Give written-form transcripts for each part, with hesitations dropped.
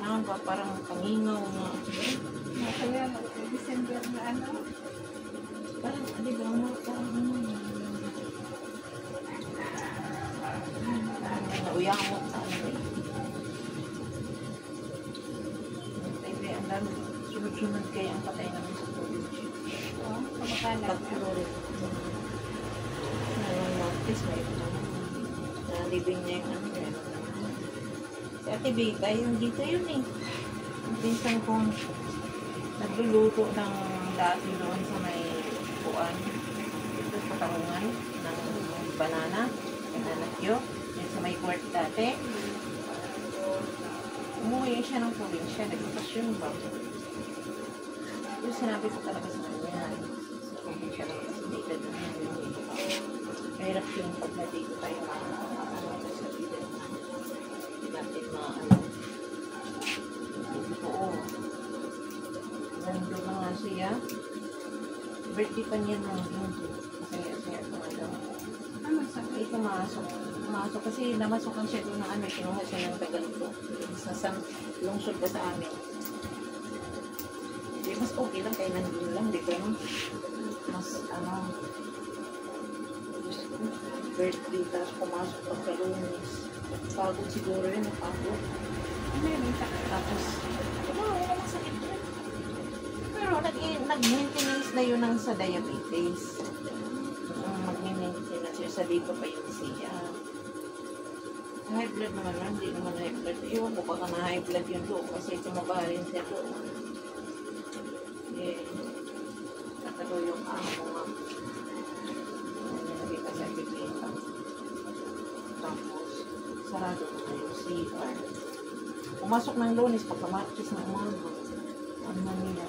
Naman ba, parang pangingaw na. Kaya December na ano. Parang, di ba, parang nauyamot na ano eh. Hindi, ang dami. Sunod-sunod kayo ang patay namin sa tubig. Oo, kamakalat. Pag-chlorine. Please, may nalibing niya yung ano yan. Si Ate Bita, yung dito yun eh. Yung pinsan kong nagluluto ng dati doon sa may buwan. Ito sa Tarungan ng banana Q. Yung sa may court dati. Umuwi siya ng probinsya. Nagpapasyon ba? Yung sinabi ko talaga sa kanya. Sa probinsya lang kasi dito doon. Mahirap yung pag dito tayo sa video. Natin maano. Oo. Nandun na nga siya. Birthday pa niya nung Kaya daw. Ano sabi? Pumasok kasi namasukan siya doon na ano. Kinuha siya ng Tagalog. Sa lungsod ba sa amin. Di mas okay lang kaya nandun lang. Di ba no? Mas ano. Birthday, tapos pumasok pagka-Lunes. Pagod siguro yun, napagod. Meron sa Tapos, wala namang sakit yun. Pero nag-maintenance na yun sa diabetes. Mag-maintenance yun sa dito pa yun siya. High blood naman lang, hindi naman high blood. Iwan ko baka na high blood yun doon kasi tumaba rin siya doon. Eh, nakalo yung amo nga. Tapos, sarado na yung CR. Pumasok ng Lunes, pagkamarkis ng umaga. Ano na nila?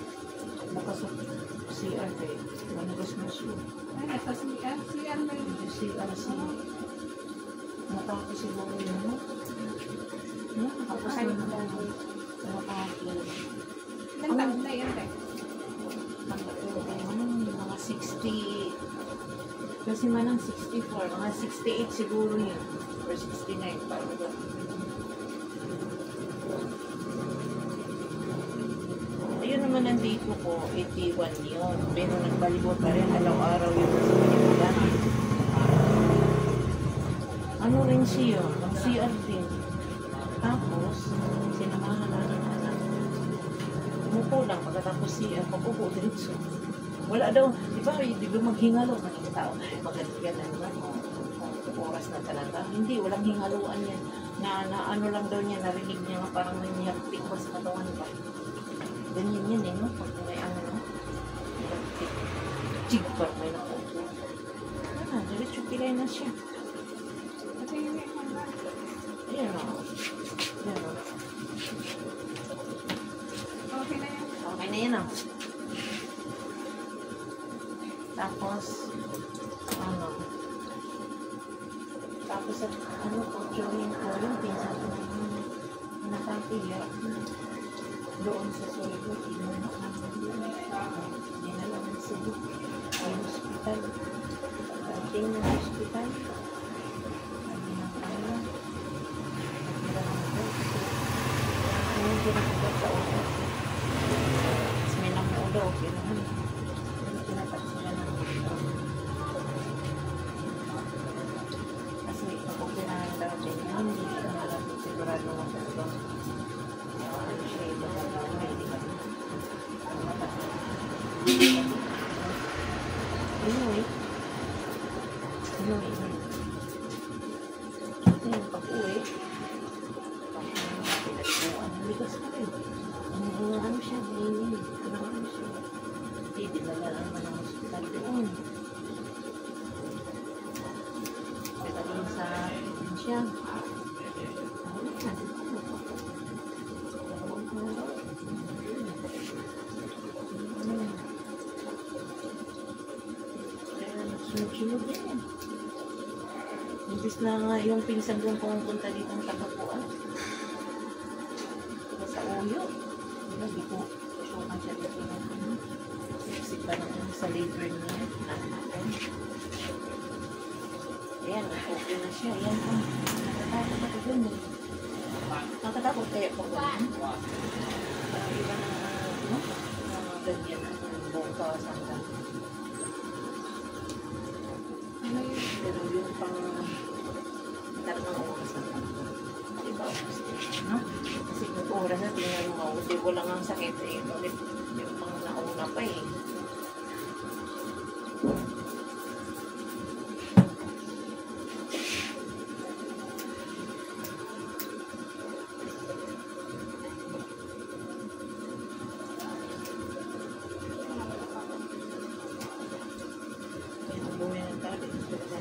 Bukas ang CR kayo. Manigas na siya. ay, nasa CR. CR na yun. Yung CR siya. Natapos siguro yun, no? Tapos na natapos. Natapos. Ilang taon na yun eh. Mga 60. Kasi manang 64. Mga 68 siguro yun. Or 69. Parang ba? Ayun naman nandito ko, 81 yun. Pero nagbalibo pa rin. Araw-araw yun sa Manila. Ano rin siya? Mag-CR din. Tapos, sinamahan na ng anak. Umupo lang. Pagkatapos CR, pag-upo diretso. Wala daw, di ba maghingalo ng mga tao na maganda na kung oras na talaga. Hindi, walang hingaluan yan. Na ano lang daw niya, narinig niya nga parang may niyaktik pa sa katawan ba. Ganyan yan eh, no? Pag may ano, no? Niyaktik. Chigpar, may nakaupo. Diretso pilay na siya. Kasi yun yung mga. Ayan o. Ayan o. Okay na yan. Okay na yan o. Tapos, ano, tapos at ano po, during ko, yung pinsan ko na nakatiya, doon sa Solo, dinala ng Cebu, ay hospital, dating ng hospital, sabi ng kanya, hindi pinakagat sa oras, tapos may namulo, kailangan, tinatak sila ng kasi kapag pinahanda din yun, hindi ka nalang sigurado mo sa ito. Ano siya ito, anyway. Ito yung pag-uwi. Pinagbuan, ligas ka rin. Ano siya, ano siya. Hindi, dinala naman ang hospital doon. Pagdating sa siya. Sunod-sunod din. Imbis na nga yung pinsan kong pumunta dito ng Tagapuan. Sa Uyo. Hindi ko susukan siya dito ng sipsip pa naman sa liver niya. Ayan, okay na siya. Ayan po. Nakatalo na ito dun. Nakatakot kaya po. Parang iba na, ano, ganyan ang buong kawasan ka. Ano yun? Pero yung pang talagang oras na. Diba? No? Kasi yung oras na tingnan mo, kasi wala nga sakit eh. Ulit yung pang nauna pa eh. Yung buhay ng tao, dito sa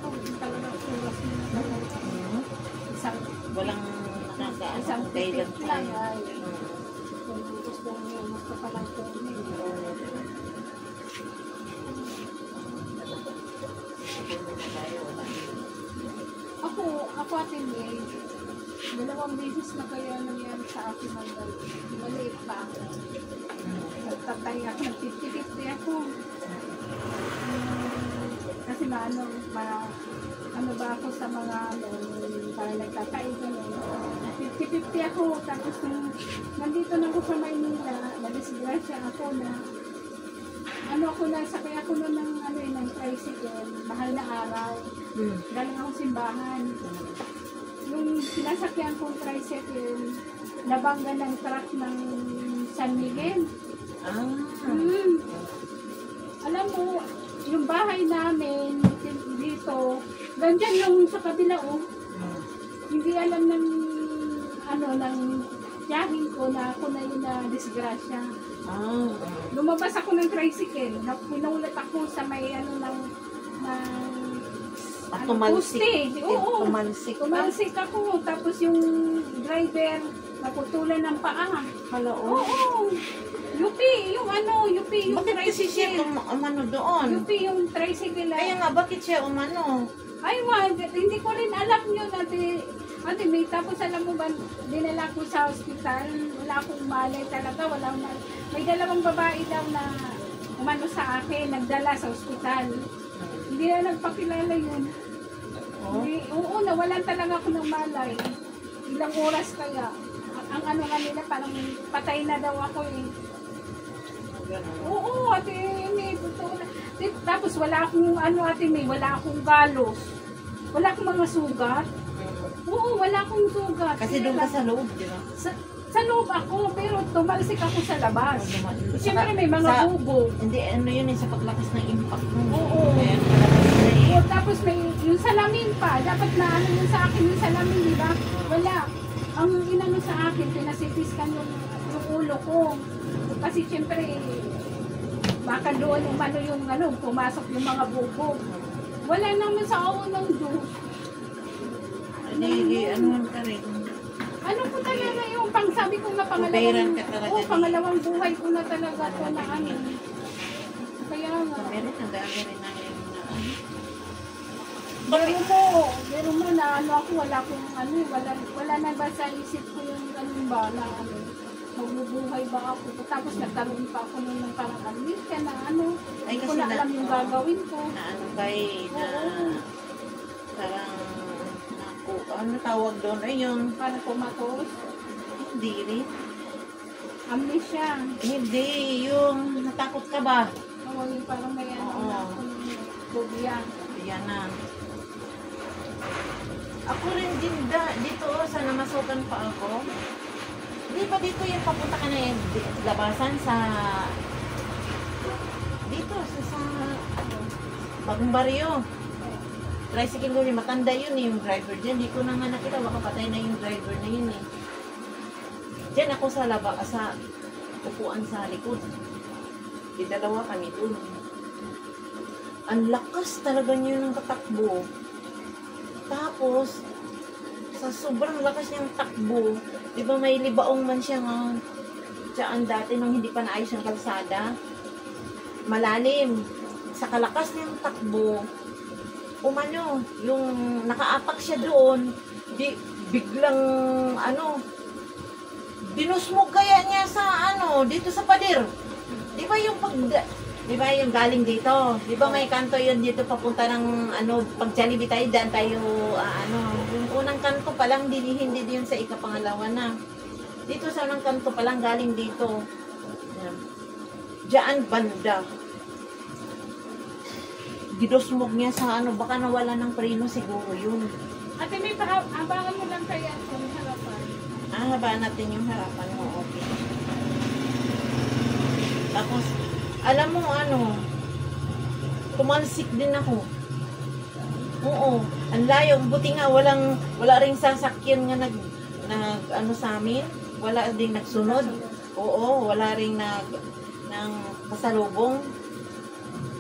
Oh, talagang oras na talaga. Isang walang nakakaano Isang kung kailan titik lang tayo. ay. Kung gusto mo magpapalang turning. Ako atin eh, 2 beses na kaya nangyari sa akin ng maliit pa ako. Nagtatay ako, nag-50-50 ako. Kasi ano ba ako sa mga parang nagtatay gano'n. 50-50 ako, tapos nandito na ako sa Maynila, nadisgrasya ako na sakay ako nun ng tricycle, mahal na araw. Galing ako simbahan. Yung sinasakyan kong tricycle, nabangga ng truck ng San Miguel. Alam mo, yung bahay namin dito, ganyan yung sa kabila hindi alam ng tiyahin ko na ako na yung disgrasya. Lumabas ako ng tricycle, pinulat ako sa may Tumalsik. poste. Oo, Tumalsik. ako. Tapos yung driver, naputulan ng paa. Hala, Oo. UP yung bakit kasi siya tricycle. umano doon? UP yung tricycle. Kaya nga, bakit siya umano? Ay, hindi ko rin alam yun, Ate May. Tapos alam mo ba, dinala ko sa hospital. Wala akong malay talaga. May 2 babae daw na umano sa akin, nagdala sa hospital. Hindi na nagpakilala yun. Oo, nawalan talaga ako ng malay. Ilang oras kaya. Ang ano nga nila, parang patay na daw ako eh. Oo, Ate May, totoo na. Tapos wala akong, Ate May, wala akong galos. Wala akong mga sugat. Oo, wala akong sugat. Kasi doon ka sa loob, di ba? Sa loob ako, pero tumalsik ako sa labas. Siyempre may mga bubo. Hindi, yun sa paglakas ng impact mo. Oo. Kaya palabas na eh. Oo, tapos may yung salamin pa. Dapat na yun sa akin yung salamin, di ba? Wala. Ang inano sa akin, pinasipiskan yung ulo ko. Kasi siyempre, baka doon yung pumasok yung mga bubo. Wala naman sa ako ng Diyos. Anuhan ka rin. Ano ko talaga yung sabi ko nga Pupairan ka talaga. pangalawang buhay ko na talaga to na Kaya nga. Meron ang dami rin na yung Pero mo na ako, wala na ba sa isip ko yung ba na magbubuhay ba ako. Tapos nagkaroon pa ako ng parang amnesia na Ay, hindi ko na alam yung gagawin ko. na parang ano tawag doon? Ay, yung Parang kumatos. hindi rin. Amnesia. Hindi, yung natakot ka ba? Oo, yung parang may Oo. akong phobia. Yan na. Ako rin din dito sa namasukan pa ako. Di ba dito yung papunta ka na yung labasan sa dito sa Bagong Baryo. Tricycle ko rin, matanda yun eh, yung driver dyan. Di ko na nga nakita, baka patay na yung driver na yun eh. Diyan ako sa upuan sa likod. Di 2 kami dun. Ang lakas talaga niyo ng katakbo. Tapos, sa sobrang lakas niyang takbo, di ba may libaong man siya nga dyan dati nung hindi pa naayos yung kalsada. Malalim. Sa kalakas niyang takbo, yung nakaapak siya doon, biglang, binusmog kaya niya sa, dito sa pader. Di ba yung Di ba yung galing dito? Di ba may kanto yun dito papunta ng ano, pag Jollibee tayo, dyan tayo, yung unang kanto pa lang, hindi yun sa ikapangalawa na. Dito sa unang kanto pa lang, galing dito. Yan. Diyan banda. Gidosmog niya sa ano, baka nawala ng preno siguro yun. Ate, may abangan mo lang kaya kung harapan. Habaan natin yung harapan mo, okay. Tapos, alam mo ano, tumalsik din ako. Oo, ang layo. Buti nga, wala ring sasakyan nga ano sa amin. Wala ding nagsunod. Oo, wala ring ng pasalubong.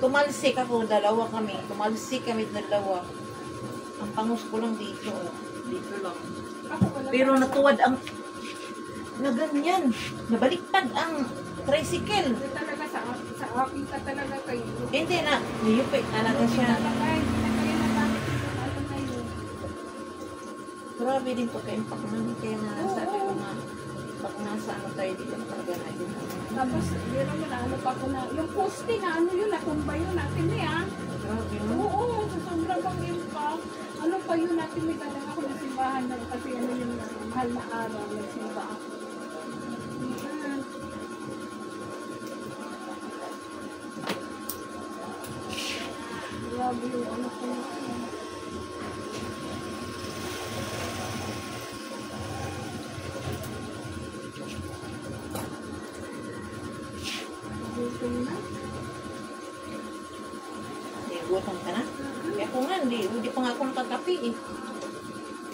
Tumalsik ako, dalawa kami. Tumalsik kami dalawa. Ang pangus ko lang dito. Dito lang. Pero natuwad ang na ganyan. Nabaliktad ang tricycle. Hindi talaga sa akin ka talaga kayo. Hindi na, niyupi talaga siya. Hindi na kayo nagamit yung ano na yun. Grabe din po kayong pakman. Kaya nga sabi ko nga, pag nasa ano tayo dito, talaga na yun. Tapos, meron mo na ano pa ko na, yung poste na ano yun, nakumbay yun natin eh Grabe no? Oo, sa sobrang bang impact. Ano pa yun natin, may dalang ako ng simbahan na kasi ano yung mahal na araw, nagsimba ako. Ayan. Grabe yung ano ko. Gutom na. Gutom ka na? Kaya ko nga, hindi pa nga ako nakakapi eh.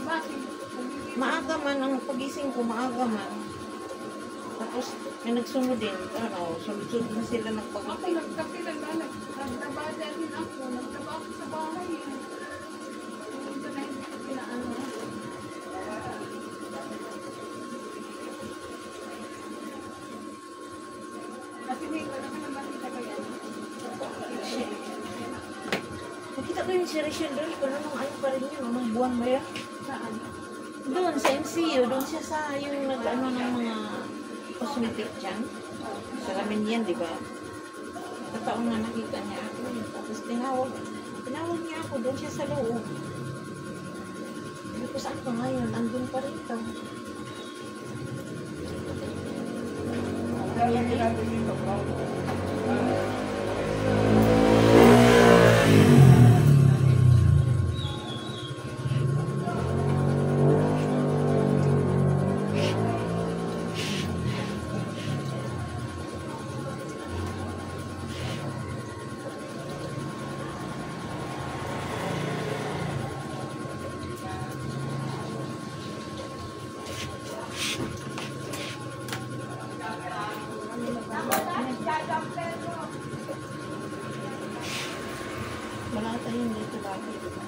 Bakit? Maaga man, ang pagising ko, maaga man. Tapos, may nagsunod din. Sunod-sunod na sila Ako nagpakapi. nagkape lang na, nagtabada din ako. Nagtaba ako sa bahay eh. Ito na hindi ko pinaano. Kasi may wala ka naman kita ba yan? Nakita ko yung si Rachel doon, pero nung ano pa rin yun, nung buwan ba yan? Saan? Doon, sa MCU, doon siya sa yung nag-ano ng mga cosmetic dyan. Salamin yan, di ba? Kataon na nakita niya ako. Tapos tinawag niya ako, doon siya sa loob. Sabi ko, saan ka ngayon? Andun pa rito. Wala tayong dito lagi, di ba?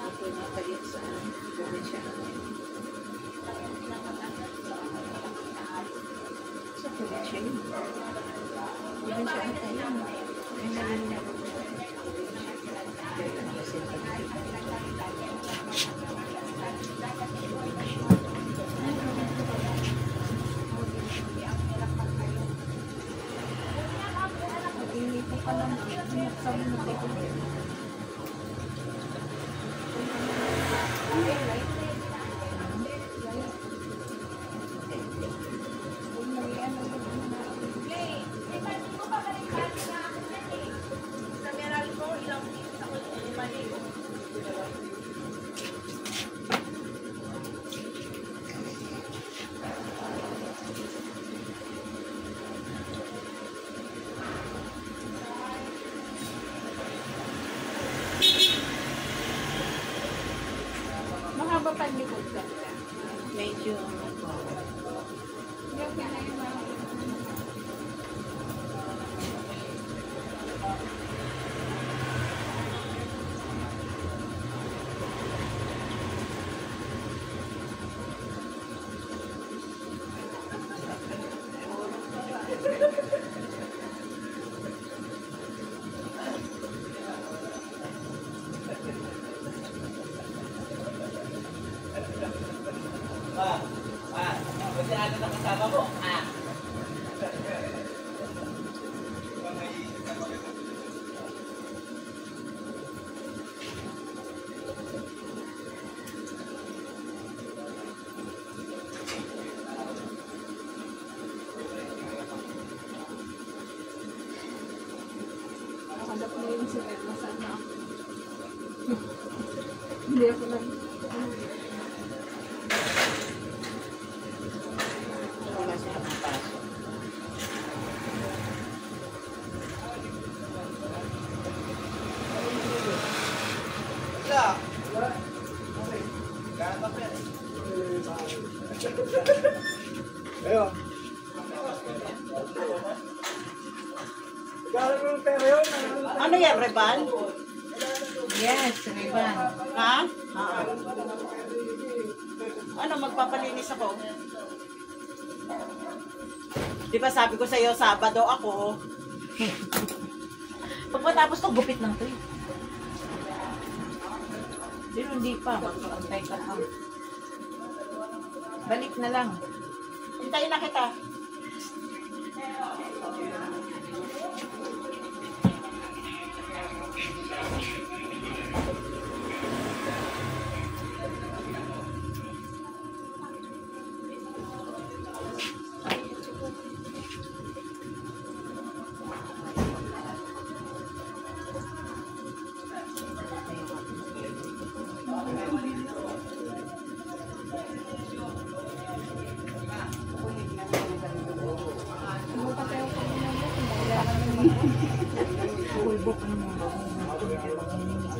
Ako napayag sa probinsya. Sa probinsya yun. Probinsya ang tayo. May nalala na Hindi ko pa lang binuksan mo na ito. Mahaba pa likod ka. medyo Yung pinayama. Tama ko. Hanap mo yun si Red. Nasaan na ako? Hindi ako lang. Wala siya nakapasok. Ayun. Ano yan, Reban? Yes, Reban. Ha? Oo. Ano, magpapalinis ako? Di ba sabi ko sa'yo, Sabado ako. Pagkatapos to, gupit lang to eh. Pero hindi pa, magpapantay ka lang. Balik na lang. Hintayin na kita.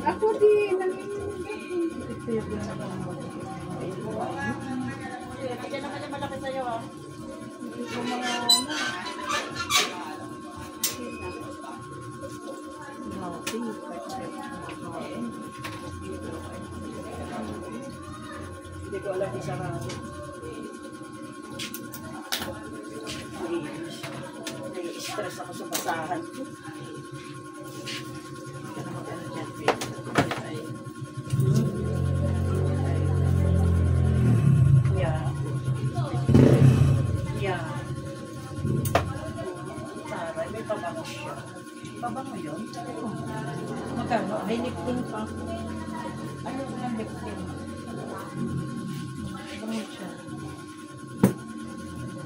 Ako din. Kaya naman yung malaki sa'yo ha. Yung mga ano. Hindi ko alam isa nga ako. Nai-stress ako sa basahan ko. Ito na mag-ano dyan, babe. Yeah. Yeah. Taray, may pabango siya. Pabango yun? Magkano? May lifting pa. Ano ang lifting? Pabango siya.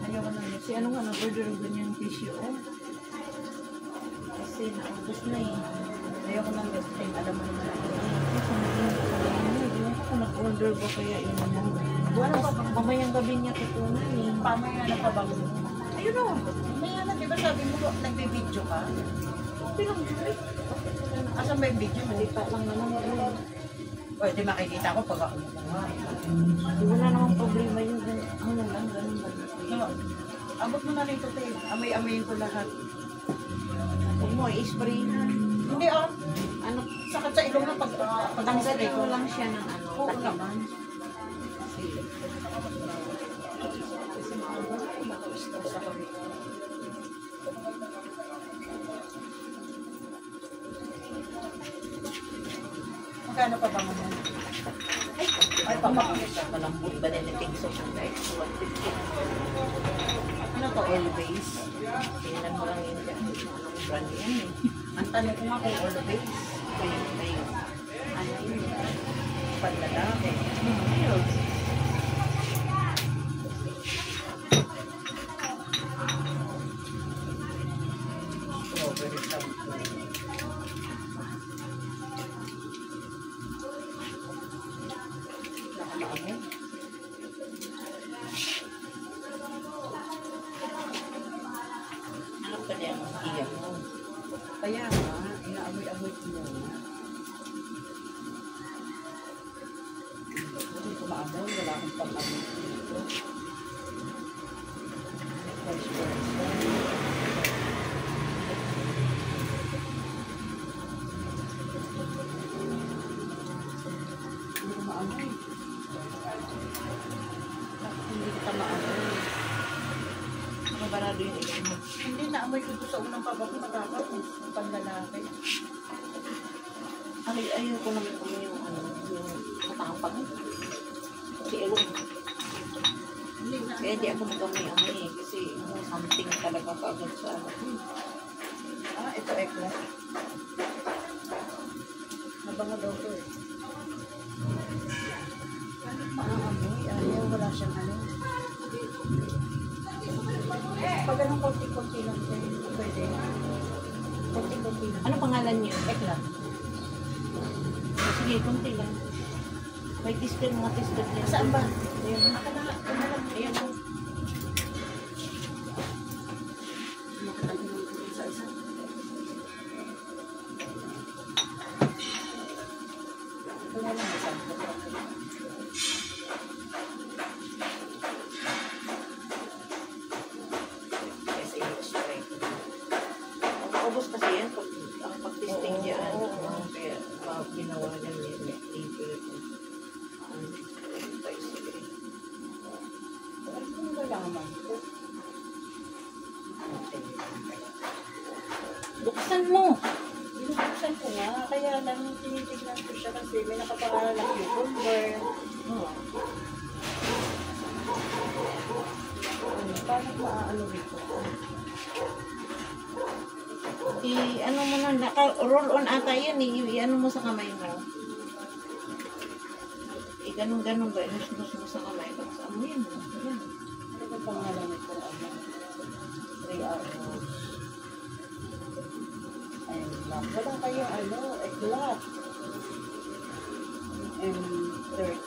Ayaw ko na yun. Si ano nga, nag-order ng ganyang tissue, oh. Kasi naubos na eh. Ayaw ko ng lifting. Alam mo naman ako. Kung nag-order ba kaya yun naman? Wala ba? Mamayang gabi niya tutunan eh. Pamaya na pa ba? Ayun o. Maya na, diba sabi mo, nagbibideo ka? Okay lang, Julie. Asan ba yung video mo? Dito lang naman. O, di makikita ko pag ako nga. Wala namang problema yun. Ano lang, ganun lang. No, abot mo na rin ito, tayo. Amay-amayin ko lahat. Huwag mo, i-spray na. Hindi ah. Ano, sakit sa ilong na pag-spray ko lang siya ng ano. Oo naman. Kasi maka-stress ako dito. Magkano pa ba mo? Ay, papakita siya. Malambot ba niliting social guys? 150. Ano to? Oil base? Tingnan mo lang yun dyan. Anong brand yan eh. Ang tanong ko nga kung oil base. Kayo. Ano yun? Panlalaki. Ayun. Strawberry shampoo. Nakakaamo. Ano pa niya ang iyak mo? Kaya nga, inaamoy-amoy ko muna. Hindi ko maamoy, wala akong pang-amoy dito. Vice versa. Hindi ko maamoy. Hindi kita maamoy. Mabarado yung ilong mo. Hindi, naamoy ko sa unang pabango matapos. Panlalaki. Ayaw ko naman kung yung ano, yung matapang. Kasi ewan. Kaya di ako nag-amoy-amoy kasi something talaga kaagad sa anak. Ito eklat. Nabango daw to eh. Maamoy, ayaw, wala siyang ano. Pag anong konti-konti lang tayo, pwede. Konti-konti lang. Ano pangalan niyo? Eklat. Sige, konti lang. May tester, mga tester niya. Saan ba? Ayan. Ayan. Makatabi ng isa-isa. Ito na lang, isang Ubus kasi yan pag ang pag-testing dyan. Kaya ginawa niya ni April. ano ba laman ko? Buksan mo! Binubuksan ko nga, kaya lang tinitignan ko siya kasi may nakapangalan ng cucumber. Paano maaano rito? Ano mo na, naka-roll on ata yan eh. I-ano mo sa kamay mo. Ganun-ganun ba? Inus-nus mo sa kamay. Tapos amoyin mo. Ayan. Ano ba pangalan nito? 3 hours. Ayun lang. Wala kayong eklat. M30.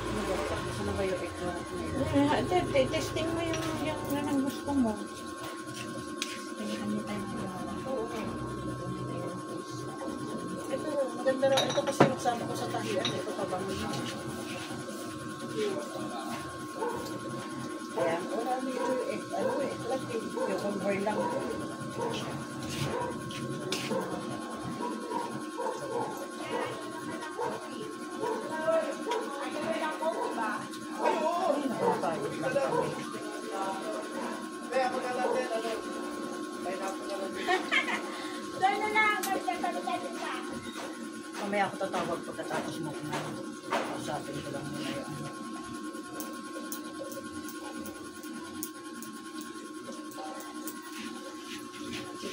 Ano ba? Saan na ba yung eklat ngayon? Testing mo yung ang gusto mo. Ito, maganda raw. Ito kasi nagsama ko sa tahian. Ito pabango yun. Kaya, wala nito eklat eh. Yung convoy lang. Mamaya ako tatawag pagkatapos mo kumain. Kausapin ko lang muna yun.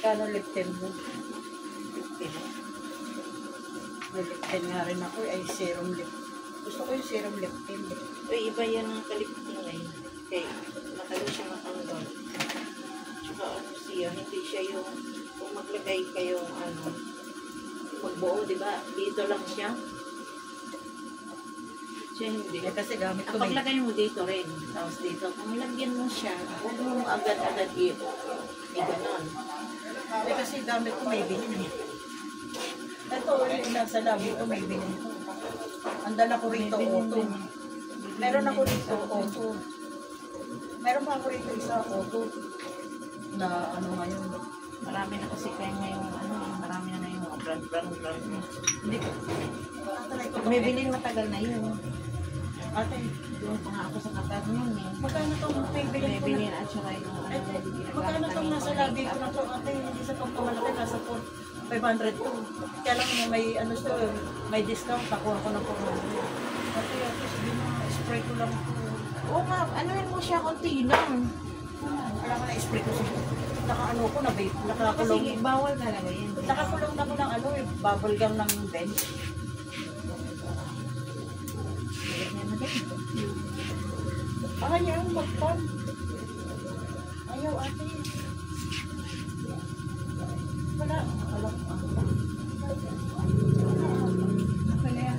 Kano liptin mo? Liptin. May liptin nga rin ako ay serum liptin. Gusto ko yung serum liptin. Uy, iba yan ang kaliptin ngayon. Okay, matagal siya matanggal. Tsaka siya, hindi siya yung kung maglagay kayong magbuo, di ba? Dito lang siya. Siya hindi. Kasi gamit ko Ang paglagay mo dito rin, tapos dito, kung lagyan mo siya, huwag mo agad-agad i-ganon. Kasi gamit ko may bilhin. Ito, nasa labi ko may bilhin ko. Ang dala ko rito, auto. Meron ako rito, auto. Meron pa ako rito isa, auto. Na ngayon. Marami na kasi kayo ngayon, marami na ngayon mga brand. Hindi ko. May bilhin matagal na yun. Ate, Doon pa nga ako sa Qatar noon eh. magkano itong may bilhin May ko na? bilhin at saka yung Magkano itong nasa labi ko na to? Ate, hindi sa pagkamalaki, nasa 500 to. Kaya lang may may discount. Nakuha ko ng 400. Ate, sige na, spray ko lang to. Oo nga, anuhin mo siya konti lang. Wala ko na spray ko siya. Nakaano ko na vape. Kasi Nakakulong. bawal talaga yun. Nakakulong na ko ng bubble gum ng bench. Ayaw, magpan. Ayaw, ate. Wala. Wala yan.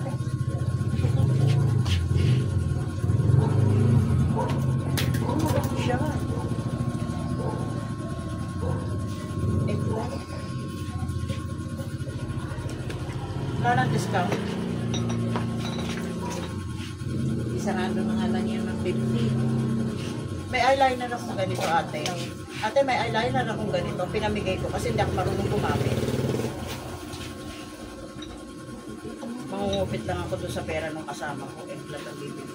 Siya. Wala ng discount. Isarado na nga lang yan ng 50. May eyeliner akong ganito, ate. Ate, may eyeliner akong ganito. Pinamigay ko kasi hindi ako marunong gumamit. Mangungupit lang ako doon sa pera ng kasama ko. Eklat ang bibili.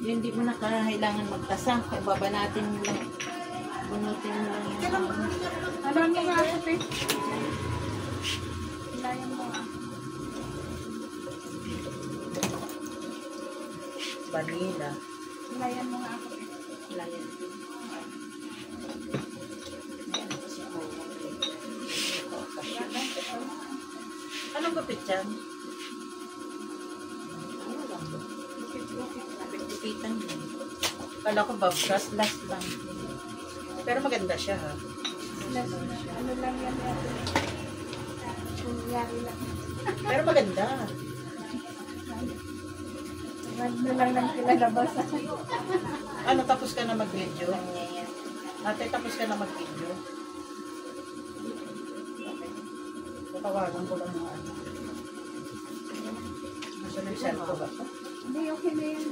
Yun, di mo na kailangan magtasa. Kaya babanatin mo lang. Bunutin mo lang yan. Ano mo nga ako, te? Ilayan mo nga. Vanilla. Layan mo nga ako. Layan. Ayan, si Momo. Anong gupit yan? Ano lang ba? Gupit-gupitan yun. Kala ko babkas, last lang. Pero maganda siya ha. Ano lang yan natin. Kunyari lang. Pero maganda. Ano lang lang kilalabas. Ano, tapos ka na mag-video? Ate, tapos ka na mag-video? Tatawagan ko lang mga ano. Nasa nag-send ko ba? Hindi, okay na yan.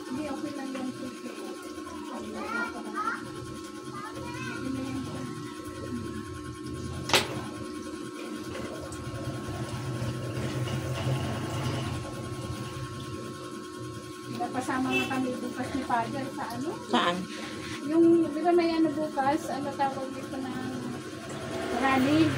Hindi, okay lang yan. Okay na yan. Napasama nga kami bukas ni Father sa ano? Saan? Yung, di ba may ano bukas, ano tawag dito na running?